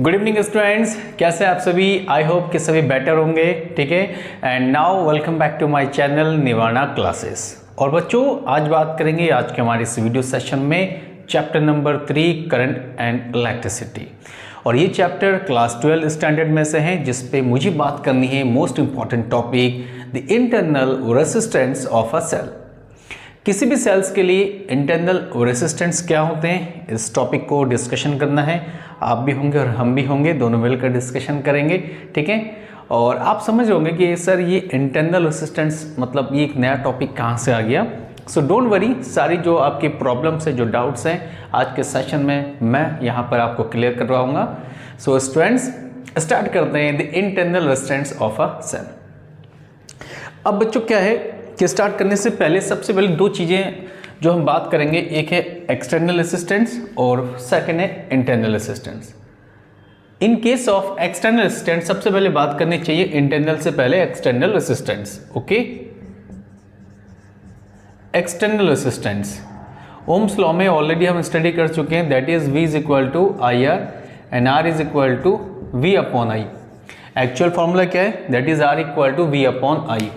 Good evening students, कैसे आप सभी। आई होप कि सभी बेटर होंगे। ठीक है, and now welcome back to my channel Nivana classes. और बच्चों, आज बात करेंगे आज के हमारे इस वीडियो सेशन में chapter number 3 current and electricity. और ये चैप्टर क्लास 12 स्टैंडर्ड में से है, जिस पे मुझे बात करनी है most important topic, the internal resistance of a cell. किसी भी सेल्स के लिए इंटरनल रेसिस्टेंस क्या होते हैं, इस टॉपिक को डिस्कशन करना है। आप भी होंगे और हम भी होंगे, दोनों मिलकर डिस्कशन करेंगे। ठीक है, और आप समझ होंगे कि सर ये इंटरनल रेसिस्टेंस मतलब ये एक नया टॉपिक कहाँ से आ गया। सो डोंट वरी, सारी जो आपकी प्रॉब्लम्स है, जो डाउट्स हैं, आज के सेशन में मैं यहाँ पर आपको क्लियर करवाऊंगा। सो स्टूडेंट्स, स्टार्ट करते हैं the internal resistance of a cell. अब बच्चों क्या है कि स्टार्ट करने से पहले सबसे पहले दो चीज़ें जो हम बात करेंगे, एक है एक्सटर्नल रेसिस्टेंस और सेकंड है internal resistance. In case of external resistance सबसे पहले बात करनी चाहिए इंटरनल से पहले external resistance. Okay, external resistance ohm's law में ऑलरेडी हम स्टडी कर चुके हैं, that is V is equal to I R and R is equal to V upon I. Actual formula क्या है, that is R equal to V upon I.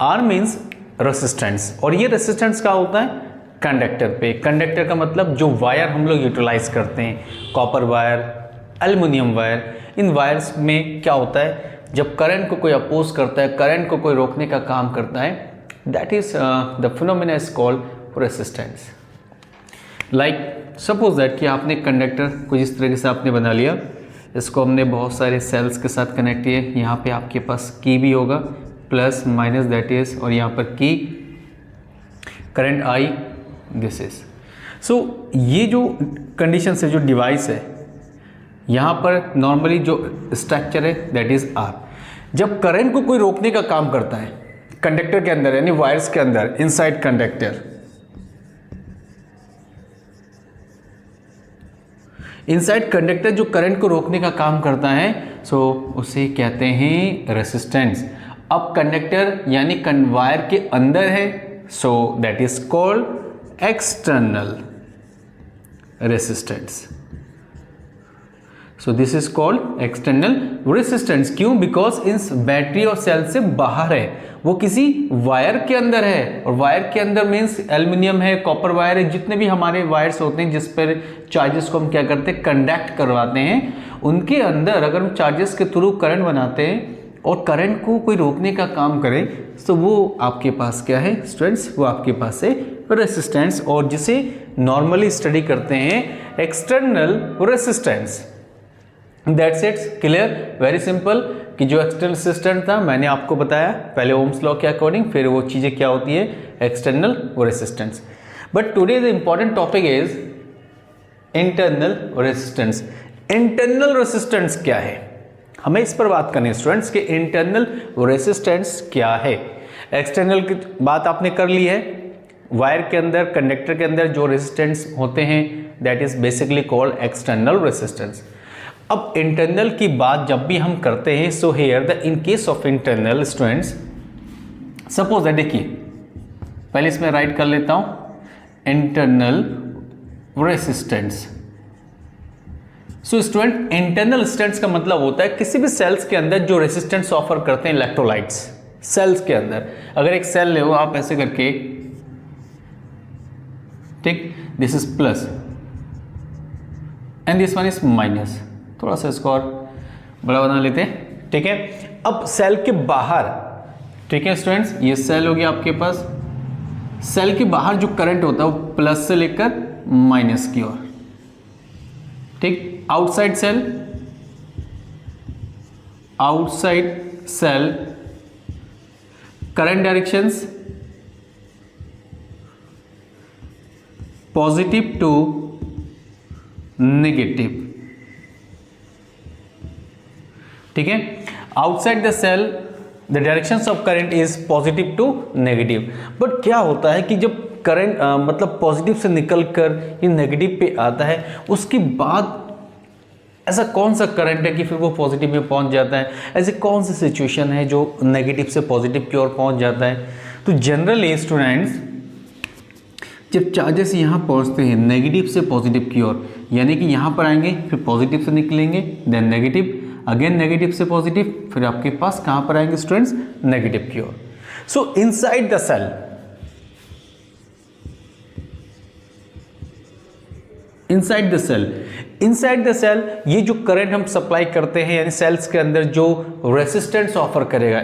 R means resistance, और ये resistance क्या होता है कंडक्टर पे। Conductor का मतलब जो वायर हम लोग यूटिलाइज करते हैं, कॉपर वायर, एल्युमिनियम वायर। इन वायर्स में क्या होता है, जब करंट को कोई अपोज करता है, करंट को कोई रोकने का काम करता है, that is the phenomena is called resistance. Like suppose that कि आपने कंडक्टर कुछ इस तरीके से आपने बना लिया, इसको हमने बहुत सारे सेल्स के साथ कनेक्ट किए। यहाँ पे आपके पास की भी होगा, प्लस माइनस दैट इज, और यहाँ पर की करंट आई, दिस इज। सो ये जो कंडीशन है, जो डिवाइस है, यहाँ पर नॉर्मली जो स्ट्रक्चर है दैट इज आर। जब करंट को कोई रोकने का काम करता है कंडक्टर के अंदर, यानी वायर्स के अंदर, इनसाइड कंडक्टर, इनसाइड कंडक्टर जो करंट को रोकने का काम करता है, सो उसे कहते हैं रेसिस्टेंस। अब कंडक्टर यानी वायर के अंदर है, so that is called external resistance. So this is called external resistance. क्यों? बिकॉज इस बैटरी और सेल से बाहर है, वो किसी वायर के अंदर है। और वायर के अंदर मीन्स एल्युमिनियम है, कॉपर वायर है, जितने भी हमारे वायर्स होते हैं जिस पर चार्जेस को हम क्या करते हैं, कंडक्ट करवाते हैं, उनके अंदर अगर हम चार्जेस के थ्रू करंट बनाते हैं और करंट को कोई रोकने का काम करे, तो वो आपके पास क्या है स्टूडेंट्स, वो आपके पास है रेसिस्टेंस, और जिसे नॉर्मली स्टडी करते हैं external resistance. That's it, clear, very simple. कि जो एक्सटर्नल रेसिस्टेंस था मैंने आपको बताया पहले ओम्स लॉ के अकॉर्डिंग, फिर वो चीज़ें क्या होती है external resistance. But today the important topic is internal resistance. Internal resistance क्या है, हमें इस पर बात करनी है स्टूडेंट्स कि इंटरनल रेसिस्टेंस क्या है। एक्सटर्नल की बात आपने कर ली है, वायर के अंदर, कंडक्टर के अंदर जो रेसिस्टेंस होते हैं that is basically called external resistance. अब इंटरनल की बात जब भी हम करते हैं, so here the in case of internal students, suppose that, देखिए पहले इसमें राइट कर लेता हूं internal resistance. So student, internal resistance का मतलब होता है किसी भी सेल्स के अंदर जो रेसिस्टेंस ऑफर करते हैं इलेक्ट्रोलाइट्स। सेल्स के अंदर अगर एक सेल ले आप ऐसे करके, ठीक, this is plus and this one is minus. थोड़ा सा इसको और बड़ा बना लेते हैं, ठीक है। अब सेल के बाहर, ठीक है स्टूडेंट्स, ये सेल हो गया आपके पास, सेल के बाहर जो करंट होता है वो प्लस से लेकर माइनस की ओर, ठीक। Outside cell, outside cell current directions positive to negative, ठीक है। Outside the cell the directions of current is positive to negative. But क्या होता है कि जब करंट मतलब पॉजिटिव से निकलकर ये नेगेटिव पे आता है, उसके बाद ऐसा कौन सा करंट है कि फिर वो पॉजिटिव में पहुंच जाता है, ऐसे कौन सी सिचुएशन है जो नेगेटिव से पॉजिटिव की ओर पहुंच जाता है। तो जनरली स्टूडेंट्स जब चार्जेस यहाँ पहुँचते हैं नेगेटिव से पॉजिटिव की ओर, यानी कि यहाँ पर आएंगे फिर पॉजिटिव से निकलेंगे, देन नेगेटिव, अगेन नेगेटिव से पॉजिटिव, फिर आपके पास कहाँ पर आएंगे स्टूडेंट्स, नेगेटिव की ओर। So inside the cell, inside the cell, inside the cell ये जो करंट हम सप्लाई करते हैं, यानी सेल्स के अंदर जो रेसिस्टेंस ऑफर करेगा,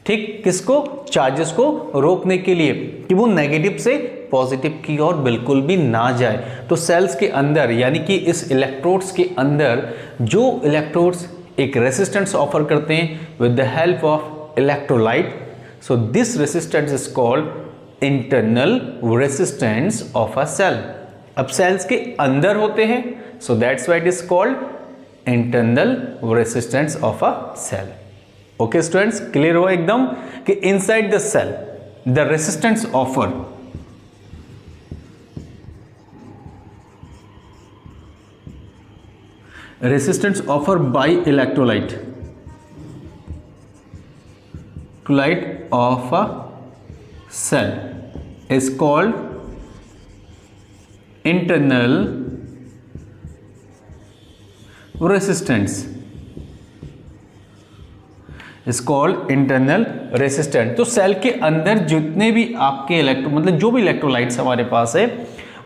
ठीक, किसको, चार्जेस को रोकने के लिए कि वो नेगेटिव से पॉजिटिव की ओर बिल्कुल भी ना जाए। तो सेल्स के अंदर यानी कि इस इलेक्ट्रोड्स के अंदर जो इलेक्ट्रोड्स एक रेसिस्टेंस ऑफर करते हैं with the help of electrolyte, so this resistance is called internal resistance of a cell. अब सेल्स के अंदर होते हैं, so that's why it is called internal resistance of a cell. Okay students, clear हो एकदम कि inside the cell the resistance offer, resistance offered by electrolyte of a cell is called internal resistance, is called internal resistance। तो cell के अंदर जितने भी आपके मतलब जो भी इलेक्ट्रोलाइट्स हमारे पास है,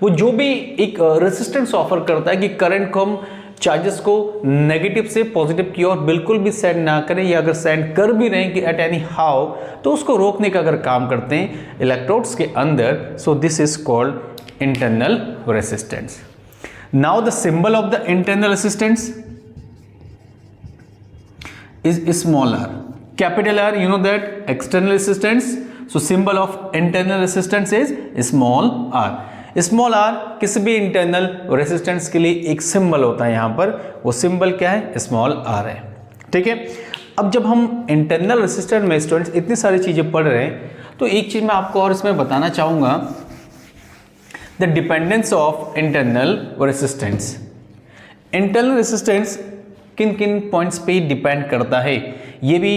वो जो भी एक रेसिस्टेंस ऑफर करता है कि करंट को हम चार्जेस को नेगेटिव से पॉजिटिव की ओर बिल्कुल भी सेंड ना करें, या अगर सेंड कर भी रहे हैं कि एट एनी हाउ, तो उसको रोकने का अगर काम करते हैं इलेक्ट्रोड्स के अंदर, so this is called internal resistance. Now the symbol of the internal resistance is small R, capital R, you know that external resistance, so symbol of internal resistance is small R. Small R किसी भी internal resistance के लिए एक symbol होता है, यहां पर वो सिंबल क्या है, स्मॉल आर है, ठीक है। अब जब हम इंटरनल रेसिस्टेंस में स्टूडेंट्स इतनी सारी चीजें पढ़ रहे हैं, तो एक चीज मैं आपको और इसमें बताना चाहूंगा, the dependence of internal resistance. Internal resistance किन किन पॉइंट्स पे डिपेंड करता है, ये भी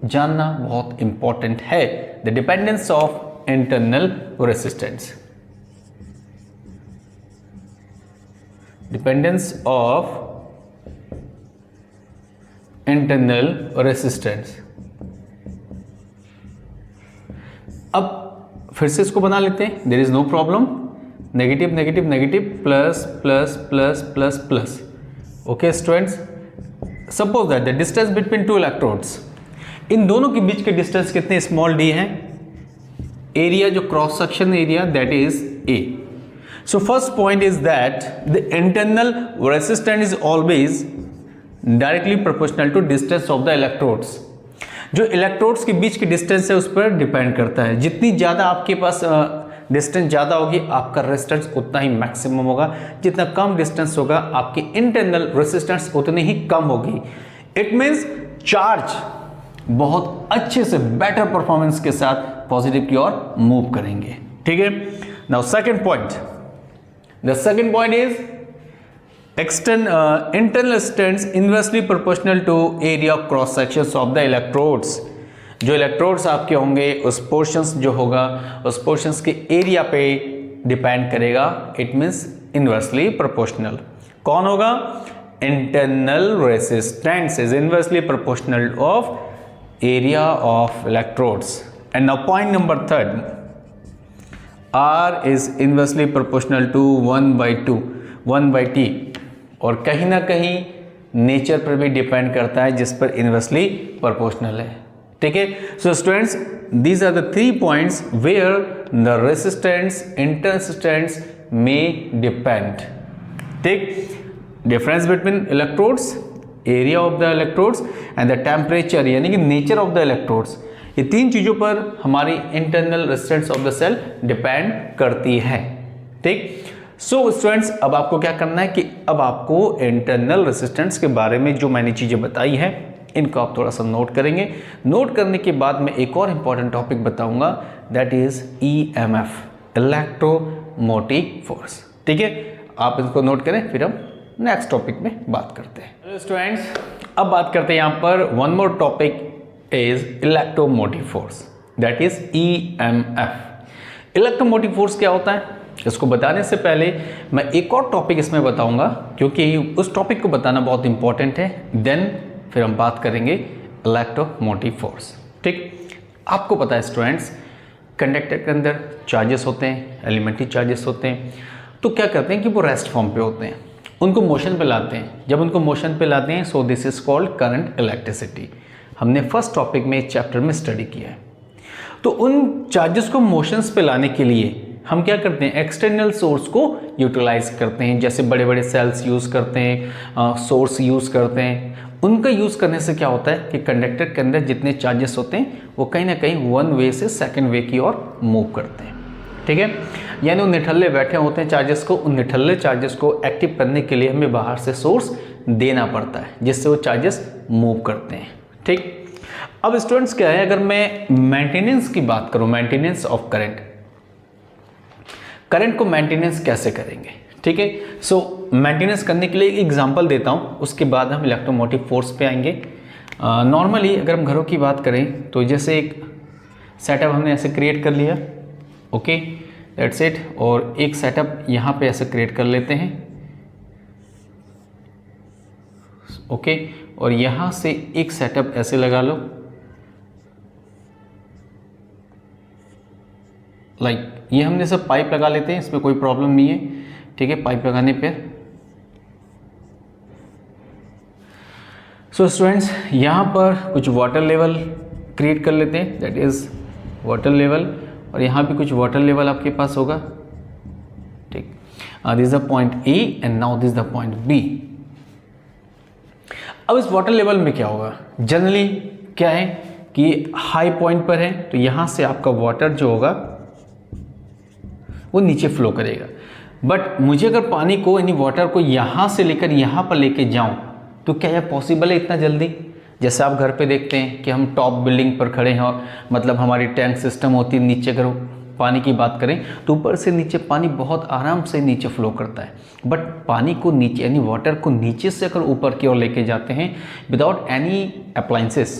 जानना बहुत इंपॉर्टेंट है। The dependence of internal resistance, dependence of internal resistance. अब फिर से इसको बना लेते हैं, there is no problem, negative negative negative, plus plus plus plus plus. Okay students, suppose that the distance between two electrodes, इन दोनों के बीच के डिस्टेंस कितने, स्मॉल डी है, एरिया जो cross section area that is A. So first point is that the internal resistance is always directly proportional to distance of the electrodes। जो electrodes के बीच की डिस्टेंस है उस पर डिपेंड करता है। जितनी ज़्यादा आपके पास डिस्टेंस ज़्यादा होगी, आपका रेजिस्टेंस उतना ही मैक्सिमम होगा। जितना कम डिस्टेंस होगा, आपकी इंटरनल रेजिस्टेंस उतनी ही कम होगी। इट मीन्स चार्ज बहुत अच्छे से बेटर परफॉर्मेंस के साथ पॉजिटिव की ओर मूव करेंगे, ठीक है। Now second point, the second point is internal resistance inversely proportional to area of cross sections of the electrodes। जो इलेक्ट्रोड्स आपके होंगे उस पोर्शंस जो होगा उस पोर्शंस के एरिया पे डिपेंड करेगा। It means inversely proportional. कौन होगा, internal resistance is inversely proportional of area of electrodes. And now point number third, R is inversely proportional to 1/2, 1/T, और कहीं ना कहीं नेचर पर भी डिपेंड करता है जिस पर इनवर्सली प्रोपोर्शनल है, ठीक है। So students, these are the 3 points where the resistance inter resistance में डिपेंड, ठीक। Difference between electrodes, area of the electrodes and the temperature यानी कि नेचर ऑफ द इलेक्ट्रोड्स, ये 3 चीज़ों पर हमारी internal resistance of the cell depend करती है, ठीक। सो स्टूडेंट्स, अब आपको क्या करना है कि अब आपको इंटरनल रेजिस्टेंस के बारे में जो मैंने चीज़ें बताई हैं इनको आप थोड़ा सा नोट करेंगे। नोट करने के बाद मैं एक और इम्पॉर्टेंट टॉपिक बताऊंगा, that is EMF, electromotive force, ठीक है। आप इसको नोट करें, फिर हम नेक्स्ट टॉपिक में बात करते हैं। हेलो स्टूडेंट्स, अब बात करते हैं यहाँ पर one more topic is electromotive force, that is EMF। Electromotive force क्या होता है, इसको बताने से पहले मैं एक और टॉपिक इसमें बताऊंगा, क्योंकि उस टॉपिक को बताना बहुत इंपॉर्टेंट है। देन फिर हम बात करेंगे इलेक्ट्रोमोटिव फोर्स। ठीक, आपको पता है स्टूडेंट्स, कंडक्टर के अंदर चार्जेस होते हैं, एलिमेंट्री चार्जेस होते हैं, तो क्या करते हैं कि वो रेस्ट फॉर्म पे होते हैं, उनको मोशन पे लाते हैं। जब उनको मोशन पे लाते हैं, सो this is called current electricity. हमने फर्स्ट टॉपिक में इस चैप्टर में स्टडी किया है। तो उन चार्जेस को मोशंस पे लाने के लिए हम क्या करते हैं, एक्सटर्नल सोर्स को यूटिलाइज करते हैं, जैसे बड़े बड़े सेल्स यूज़ करते हैं, सोर्स यूज़ करते हैं। उनका यूज़ करने से क्या होता है कि कंडक्टर के अंदर जितने चार्जेस होते हैं वो कहीं ना कहीं वन वे से सेकंड वे की ओर मूव करते हैं। ठीक है, यानी वो निठल्ले बैठे होते हैं चार्जेस को, उन निठल्ले चार्जेस को एक्टिव करने के लिए हमें बाहर से सोर्स देना पड़ता है, जिससे वो चार्जेस मूव करते हैं। ठीक, अब स्टूडेंट्स क्या है, अगर मैं मेंटेनेंस की बात करूं, मेंटेनेंस ऑफ करंट, करंट को मेंटेनेंस कैसे करेंगे। ठीक है, सो मेंटेनेंस करने के लिए एक एग्जांपल देता हूं, उसके बाद हम इलेक्ट्रोमोटिव फोर्स पे आएंगे। नॉर्मली अगर हम घरों की बात करें तो जैसे एक सेटअप हमने ऐसे क्रिएट कर लिया, ओके दैट्स इट, और एक सेटअप यहाँ पे ऐसे क्रिएट कर लेते हैं, ओके, और यहाँ से एक सेटअप ऐसे लगा लो, लाइक ये हमने सब पाइप लगा लेते हैं, इसमें कोई प्रॉब्लम नहीं है। ठीक है, पाइप लगाने पे सो स्टूडेंट्स यहाँ पर कुछ वाटर लेवल क्रिएट कर लेते हैं, दैट इज वाटर लेवल, और यहाँ पे कुछ वाटर लेवल आपके पास होगा। ठीक, this is the point A and now this the point B. अब इस वाटर लेवल में क्या होगा, जनरली क्या है कि हाई पॉइंट पर है, तो यहाँ से आपका वाटर जो होगा वो नीचे फ्लो करेगा। बट मुझे अगर पानी को यानी वाटर को यहाँ से लेकर यहाँ पर लेके जाऊँ तो क्या यह पॉसिबल है इतना जल्दी। जैसे आप घर पे देखते हैं कि हम टॉप बिल्डिंग पर खड़े हैं, मतलब हमारी टैंक सिस्टम होती है, नीचे अगर पानी की बात करें तो ऊपर से नीचे पानी बहुत आराम से नीचे फ्लो करता है। बट पानी को नीचे यानी वाटर को नीचे से अगर ऊपर की ओर लेके जाते हैं without any appliances,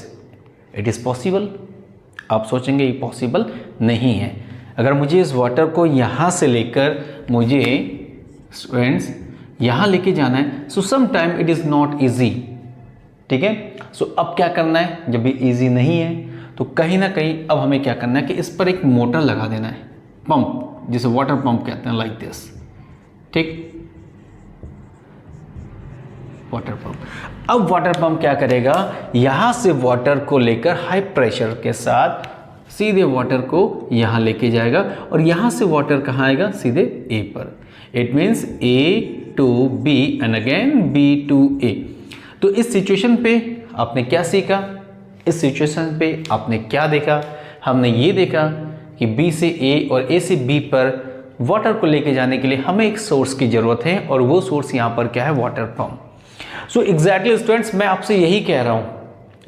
it is possible. आप सोचेंगे ये पॉसिबल नहीं है। अगर मुझे इस वाटर को यहाँ से लेकर मुझे स्टूडेंट्स यहाँ लेके जाना है, so some time it is not easy. ठीक है, सो अब क्या करना है, जब भी ईजी नहीं है तो कहीं ना कहीं अब हमें क्या करना है कि इस पर एक मोटर लगा देना है, पंप, जिसे वाटर पंप कहते हैं, लाइक दिस। ठीक, वाटर पंप। अब वाटर पंप क्या करेगा, यहाँ से वाटर को लेकर हाई प्रेशर के साथ सीधे वाटर को यहाँ लेके जाएगा, और यहाँ से वाटर कहाँ आएगा, सीधे ए पर। It means A to B and again B to A. तो इस सिचुएशन पे आपने क्या सीखा, इस सिचुएशन पे आपने क्या देखा, हमने ये देखा कि बी से ए और ए से बी पर वाटर को लेके जाने के लिए हमें एक सोर्स की ज़रूरत है, और वो सोर्स यहाँ पर क्या है, water pump. So exactly students, मैं आपसे यही कह रहा हूँ,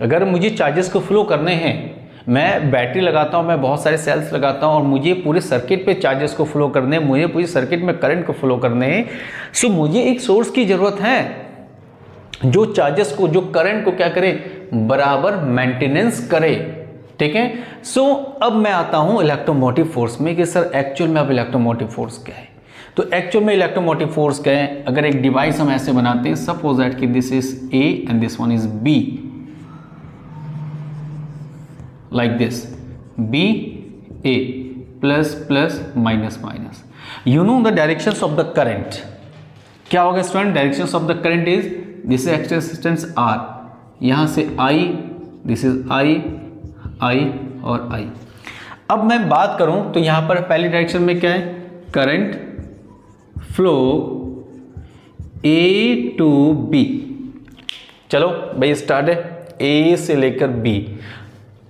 अगर मुझे चार्जेस को फ्लो करने हैं, मैं बैटरी लगाता हूँ, मैं बहुत सारे सेल्स लगाता हूँ, और मुझे पूरे सर्किट पे चार्जेस को फ्लो करने हैं, मुझे पूरे सर्किट में करंट को फ्लो करने हैं, सो मुझे एक सोर्स की ज़रूरत है जो चार्जेस को, जो करंट को क्या करे, बराबर मेंटेनेंस करे। ठीक है, सो अब मैं आता हूँ इलेक्ट्रोमोटिव फोर्स में कि सर एक्चुअल में अब इलेक्ट्रोमोटिव फोर्स क्या है। तो एक्चुअल में इलेक्ट्रोमोटिव फोर्स क्या है, अगर एक डिवाइस हम ऐसे बनाते हैं, सपोज दैट कि this is A and this one is B, like this, B A plus plus minus minus. You know the directions of the current. क्या होगा student, directions of the current is this is x resistance R, यहाँ से I, this is I और I। अब मैं बात करूं तो यहाँ पर पहली डायरेक्शन में क्या है, current flow A to B। चलो भाई स्टार्ट है, A से लेकर B।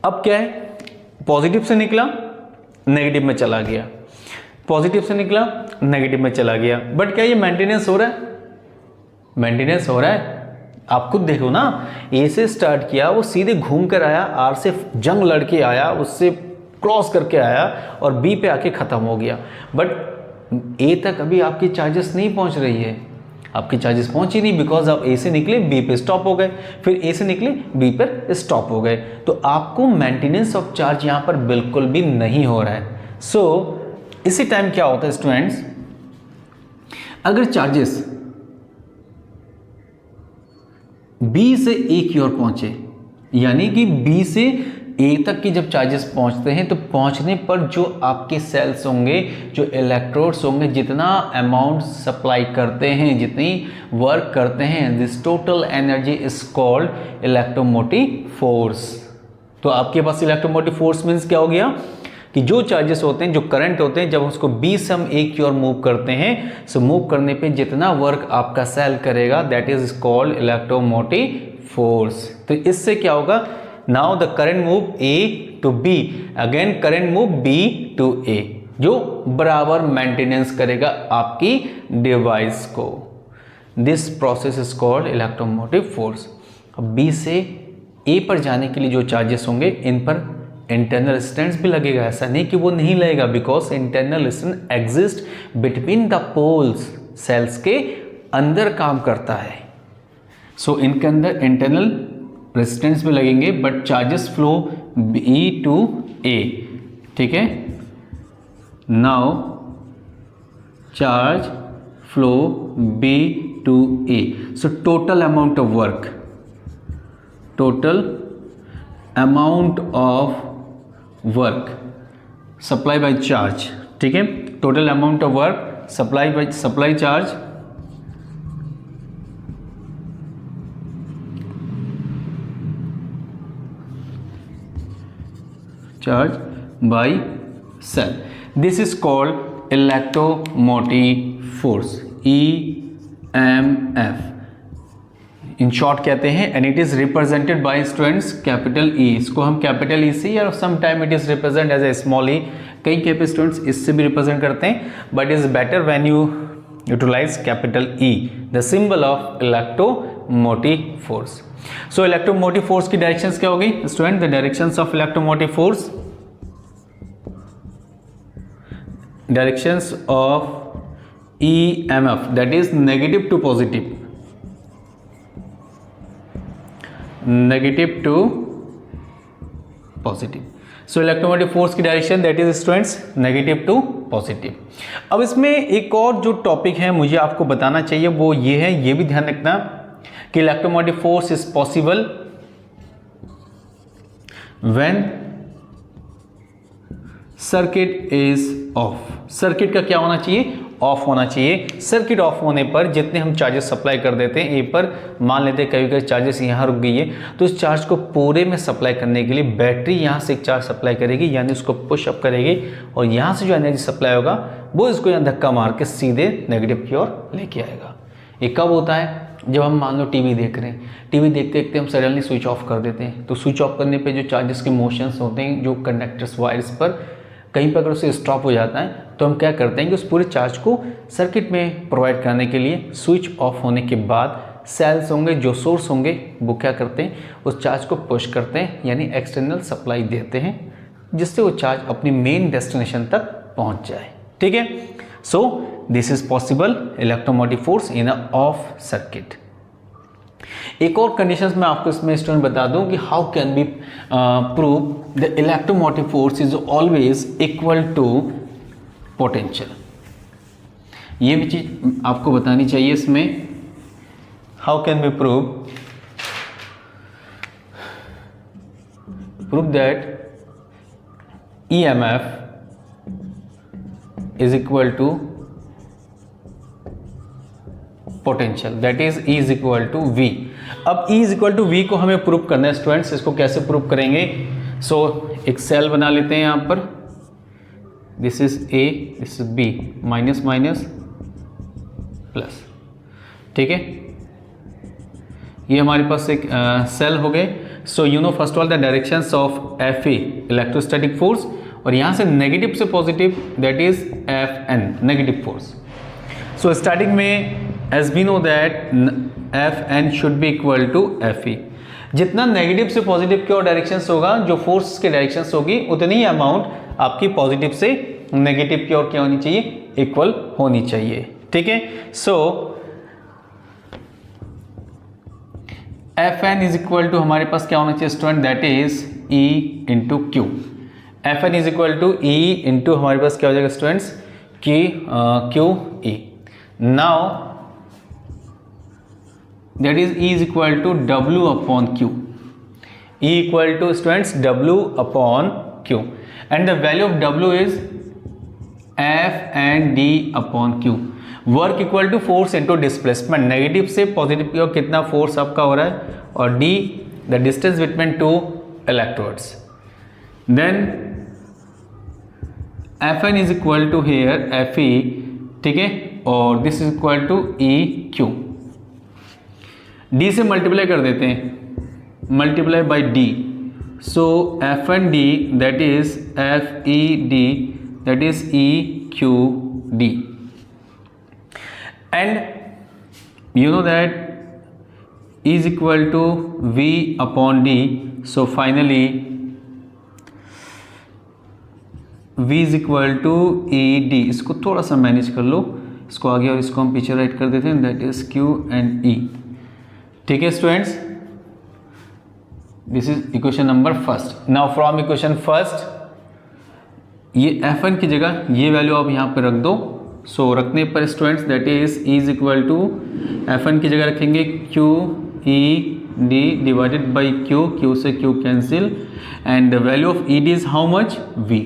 अब क्या है, पॉजिटिव से निकला नेगेटिव में चला गया, पॉजिटिव से निकला नेगेटिव में चला गया। बट क्या ये मेंटेनेंस हो रहा है, मेंटेनेंस हो रहा है। आप खुद देखो ना, ए से स्टार्ट किया, वो सीधे घूम कर आया, आर से जंग लड़के आया, उससे क्रॉस करके आया और बी पे आके ख़त्म हो गया। बट ए तक अभी आपकी चार्जेस नहीं पहुंच रही है, आपकी चार्जेस पहुंची नहीं, बिकॉज आप ए से निकले बी पे स्टॉप हो गए, फिर ए से निकले बी पर स्टॉप हो गए। तो आपको मेंटेनेंस ऑफ चार्ज यहाँ पर बिल्कुल भी नहीं हो रहा है। सो इसी टाइम क्या होता है स्टूडेंट्स, अगर चार्जेस B से A की ओर पहुंचे, यानी कि B से A तक की जब चार्जेस पहुंचते हैं तो पहुंचने पर जो आपके सेल्स होंगे, जो इलेक्ट्रोड्स होंगे, जितना अमाउंट सप्लाई करते हैं, जितनी वर्क करते हैं, this total energy is called electromotive force. तो आपके पास इलेक्ट्रोमोटिव फोर्स मीन्स क्या हो गया कि जो चार्जेस होते हैं, जो करंट होते हैं, जब उसको B से हम A की ओर मूव करते हैं, सो मूव करने पे जितना वर्क आपका सेल करेगा that is called electromotive force. तो इससे क्या होगा, now the current move A to B, again current move B to A, जो बराबर मेंटेनेंस करेगा आपकी डिवाइस को। This process is called electromotive force. अब B से A पर जाने के लिए जो चार्जेस होंगे, इन पर इंटरनल रेजिस्टेंस भी लगेगा, ऐसा नहीं कि वो नहीं लगेगा, because internal resistance exist between the poles, cells के अंदर काम करता है। सो इनके अंदर इंटरनल रेजिस्टेंस भी लगेंगे, but charges flow B to A, ठीक है। Now charge flow B to A, so total amount of work, total amount of work supply by charge, ठीक है। Total amount of work supply by supply charge by cell. This is called electromotive force, EMF in short कहते हैं, and it is represented by students capital E. इसको हम capital E से, या sometime it is represented as a small e, कई case students इससे भी represent करते हैं, but it is better when you utilize capital E, the symbol of electromotive force. So electromotive force की डायरेक्शंस क्या होगी student? The directions of electromotive force, directions of EMF that is negative to positive, negative to positive. So electromotive force की direction that is students negative to positive. अब इसमें एक और जो topic है मुझे आपको बताना चाहिए वो ये है, ये भी ध्यान रखना कि electromotive force is possible when circuit is of. Circuit का क्या होना चाहिए? ऑफ होना चाहिए। सर्किट ऑफ होने पर जितने हम चार्जेस सप्लाई कर देते हैं ए पर, मान लेते हैं कभी कभी चार्जेस यहाँ रुक गई है, तो उस चार्ज को पूरे में सप्लाई करने के लिए बैटरी यहाँ से एक चार्ज सप्लाई करेगी, यानी उसको पुश अप करेगी, और यहाँ से जो एनर्जी सप्लाई होगा वो इसको यहाँ धक्का मार के सीधे नेगेटिव की ओर लेके आएगा। ये कब होता है? जब हम मान लो टीवी देख रहे हैं, टीवी देखते देखते हम सडनली स्विच ऑफ कर देते हैं, तो स्विच ऑफ करने पे जो चार्जेस के मोशंस होते हैं जो कंडक्टर्स वायर्स पर, कहीं पर अगर उसे स्टॉप हो जाता है तो हम क्या करते हैं कि उस पूरे चार्ज को सर्किट में प्रोवाइड करने के लिए स्विच ऑफ होने के बाद सेल्स होंगे, जो सोर्स होंगे, वो क्या करते हैं उस चार्ज को पुश करते हैं, यानी एक्सटर्नल सप्लाई देते हैं, जिससे वो चार्ज अपनी मेन डेस्टिनेशन तक पहुंच जाए। ठीक है, सो this is possible electromotive force in a of circuit. एक और कंडीशंस मैं आपको इसमें स्टूडेंट बता दूं कि how can be prove the electromotive force is always equal to potential. ये भी चीज आपको बतानी चाहिए इसमें। How can be prove that EMF is equal to potential, that is E is equal to V। अब E is equal to V को हमें प्रूव करना है स्टूडेंट्स। इसको कैसे प्रूव करेंगे? सो एक सेल बना लेते हैं यहाँ पर, this is A, this is B, minus minus plus. ठीक है, ये हमारे पास एक सेल हो गए। So you know first all the directions of Fa electrostatic force, और यहाँ से नेगेटिव से positive that is Fn negative force. So starting में as we know that Fn should be equal to Fe। जितना negative से positive की ओर directions होगा, जो फोर्स के डायरेक्शंस होगी, उतनी ही अमाउंट आपकी पॉजिटिव से नेगेटिव की ओर क्या होनी चाहिए? इक्वल होनी चाहिए। ठीक है, so Fn is equal to हमारे पास क्या होना चाहिए student? That is E into Q. Fn is equal to E into हमारे पास क्या हो जाएगा स्टूडेंट्स कि Q E. Now that is E is equal to W upon Q. E equal to students W upon Q and the value of W is F and D upon Q. Work equal to force into displacement, negative से positive की ओर कितना force आपका हो रहा है, और D the distance between two electrodes. Then Fn is equal to here Fe, ठीक है, और this is equal to EQ. D से मल्टीप्लाई कर देते हैं, multiply by D, so Fnd that is Fed that is EQD, and you know that E is equal to V upon D, so finally V is equal to ED. इसको थोड़ा सा manage कर लो, इसको आगे और इसको हम पीछे राइट कर देते हैं, that is Q and E. ठीक है students, this is equation number first. Now from equation first ये Fn की जगह ये वैल्यू आप यहाँ पे रख दो. सो रखने पर students that is E is equal to Fn की जगह रखेंगे Q E D divided by Q, Q से Q cancel, and the value of ED is how much V.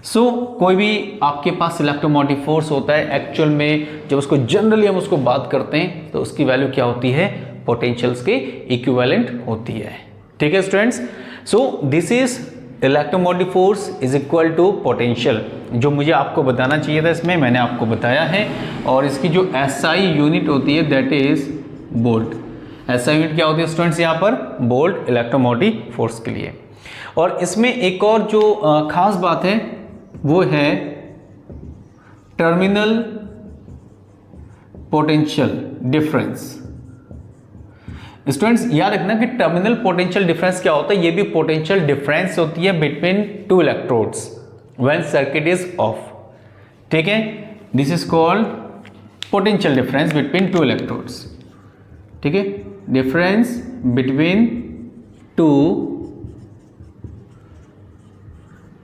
सो कोई भी आपके पास इलेक्ट्रोमोटिव फोर्स होता है, एक्चुअल में जब उसको जनरली हम उसको बात करते हैं तो उसकी वैल्यू क्या होती है, पोटेंशियल्स के इक्विवेलेंट होती है. ठीक है students, so this is electromotive force is equal to potential. जो मुझे आपको बताना चाहिए था इसमें मैंने आपको बताया है, और इसकी जो SI यूनिट होती है that is volt. SI unit क्या होती है स्टूडेंट्स यहाँ पर, वोल्ट इलेक्ट्रोमोटिव फोर्स के लिए. और इसमें एक और जो खास बात है वो है टर्मिनल पोटेंशियल डिफरेंस. स्टूडेंट्स याद रखना कि टर्मिनल पोटेंशियल डिफरेंस क्या होता है, ये भी पोटेंशियल डिफरेंस होती है between two electrodes when circuit is of. ठीक है, this is called potential difference between two electrodes. ठीक है, डिफरेंस बिटवीन टू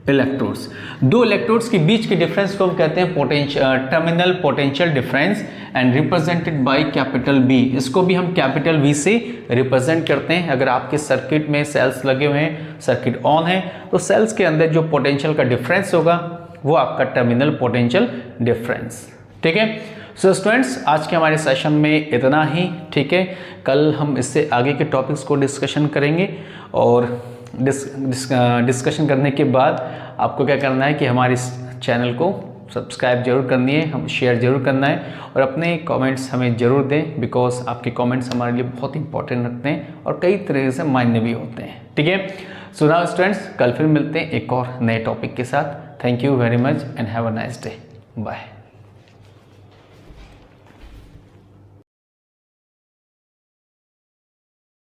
इलेक्ट्रोड्स, दो इलेक्ट्रोड्स के बीच के डिफरेंस को हम कहते हैं terminal potential difference, and represented by capital B. इसको भी हम कैपिटल V से रिप्रेजेंट करते हैं. अगर आपके सर्किट में सेल्स लगे हुए हैं, सर्किट ऑन है, तो सेल्स के अंदर जो पोटेंशियल का डिफरेंस होगा वो आपका टर्मिनल पोटेंशियल डिफरेंस. ठीक है, सो स्टूडेंट्स आज के हमारे सेशन में इतना ही. ठीक है, कल हम इससे आगे के टॉपिक्स को डिस्कशन करेंगे, और डिस्कशन करने के बाद आपको क्या करना है कि हमारे इस चैनल को सब्सक्राइब जरूर करनी है, हम शेयर जरूर करना है, और अपने कमेंट्स हमें ज़रूर दें, बिकॉज आपके कमेंट्स हमारे लिए बहुत इंपॉर्टेंट रखते हैं और कई तरह से मायने भी होते हैं. ठीक है, सो नाउ स्टूडेंट्स कल फिर मिलते हैं एक और नए टॉपिक के साथ. Thank you very much and have a nice day. Bye.